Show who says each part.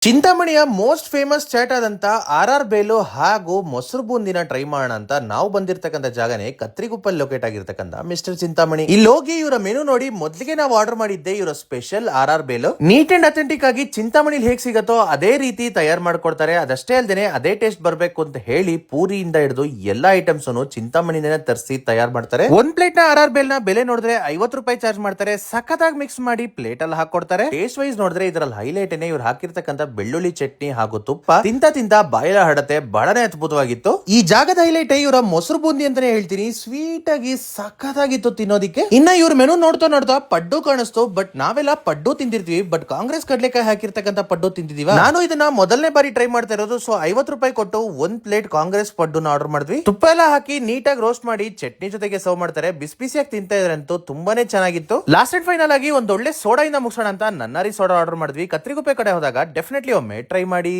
Speaker 1: ಚಿಂತಾಮಣಿಯ most famous chat ಆದಂತ R bail ಹಾಗೂ ಮೊಸರು ಬೂಂದಿನ ಟ್ರೈ ಮಾಡೋಣ ಅಂತ ನಾವು ಬಂದಿರತಕ್ಕಂತ ಜಾಗನೇ ಕತ್ರಿಗುಪ್ಪಲ್ಲಿ ಲೊಕೇಟ್ ಆಗಿರ್ತಕ್ಕಂಥ ಮಿಸ್ಟರ್ ಚಿಂತಾಮಣಿ. ಇಲ್ಲಿ ಹೋಗಿ ಇವರ ಮೆನು ನೋಡಿ ಮೊದಲಿಗೆ ನಾವು ಆರ್ಡರ್ ಮಾಡಿದ್ದೆ ಇವರ ಸ್ಪೆಷಲ್ ಆರ್ ಬೇಲು. ನೀಟ್ ಅಂಡ್ ಅಥೆಂಟಿಕ್ ಆಗಿ ಚಿಂತಾಮಣಿಲಿ ಹೇಗ್ ಸಿಗತ್ತೋ ಅದೇ ರೀತಿ ತಯಾರು ಮಾಡ್ಕೊಡ್ತಾರೆ. ಅದಷ್ಟೇ ಅಲ್ಲದೆ ಅದೇ ಟೇಸ್ಟ್ ಬರ್ಬೇಕು ಅಂತ ಹೇಳಿ ಪೂರಿಯಿಂದ ಹಿಡಿದು ಎಲ್ಲಾ ಐಟಮ್ಸ್ ಚಿಂತಾಮಣಿನೇ ತರಿಸಿ ತಯಾರು ಮಾಡ್ತಾರೆ. ಒಂದ್ ಪ್ಲೇಟ್ ನ ಆರ್ ಬೇಲ್ ನ ಬೆಲೆ ನೋಡಿದ್ರೆ 50 ರೂಪಾಯಿ ಚಾರ್ಜ್ ಮಾಡ್ತಾರೆ. ಸಖತ್ತಾಗಿ ಮಿಕ್ಸ್ ಮಾಡಿ ಪ್ಲೇಟ್ ಅಲ್ಲಿ ಹಾಕೊಡ್ತಾರೆ. ಟೇಸ್ಟ್ ವೈಸ್ ನೋಡಿದ್ರೆ ಇದರಲ್ಲಿ ಹೈಲೈಟ್ ಇವ್ರು ಹಾಕಿರ್ತಕ್ಕಂಥ ಬೆಳ್ಳುಳ್ಳಿ ಚಟ್ನಿ ಹಾಗೂ ತುಪ್ಪ ತಿಂತ ಬಾಯಲ ಹಡತೆ ಬಹಳನೇ ಅದ್ಭುತವಾಗಿತ್ತು. ಈ ಜಾಗದ ಹೈಲೈಟ್ ಇವರ ಮೊಸರು ಬೂಂದಿ ಅಂತಾನೆ ಹೇಳ್ತೀನಿ. ಸ್ವೀಟ್ ಆಗಿ ಸಖತ್ತಾಗಿತ್ತು ತಿನ್ನೋದಿಕ್ಕೆ. ಇನ್ನ ಇವ್ರ ಮೆನು ನೋಡ್ತಾ ಪಡ್ಡು ಕಾಣಿಸ್ತು. ಬಟ್ ನಾವೆಲ್ಲ ಪಡ್ಡು ತಿಂದಿರ್ತೀವಿ, ಬಟ್ ಕಾಂಗ್ರೆಸ್ ಕಡ್ಲೆಕಾಯಿ ಹಾಕಿರ್ತಕ್ಕಂಥ ಪಡ್ಡು ತಿಂತಿದೀವಿ. ನಾನು ಇದನ್ನ ಮೊದಲನೇ ಬಾರಿ ಟ್ರೈ ಮಾಡ್ತಾ ಇರೋದು. ಸೊ 50 ರೂಪಾಯಿ ಕೊಟ್ಟು ಒಂದ್ ಪ್ಲೇಟ್ ಕಾಂಗ್ರೆಸ್ ಪಡ್ಡುನ ಆರ್ಡರ್ ಮಾಡಿದ್ವಿ. ತುಪ್ಪ ಎಲ್ಲ ಹಾಕಿ ನೀಟಾಗಿ ರೋಸ್ಟ್ ಮಾಡಿ ಚಟ್ನಿ ಜೊತೆಗೆ ಸರ್ವ್ ಮಾಡ್ತಾರೆ. ಬಿಸಿ ಬಿಸಿಯಾಗಿ ತಿಂತಾ ಇದ್ರಂತೂ ತುಂಬಾನೇ ಚೆನ್ನಾಗಿತ್ತು. ಲಾಸ್ಟ್ ಅಂಡ್ ಫೈನಲ್ ಆಗಿ ಒಂದ್ ಒಳ್ಳೆ ಸೋಡಾ ಇಂದ ಮುಗಿಸೋಣ ಅಂತ ನನ್ನಾರಿ ಸೋಡಾ ಆರ್ಡರ್ ಮಾಡಿದ್ವಿ. ಕತ್ರಿಗುಪ್ಪೆ ಕಡೆ ಹೋದಾಗ ಡೆಫಿನೆಟ್ಲಿ ಒಮ್ಮೆ ಟ್ರೈ ಮಾಡಿ.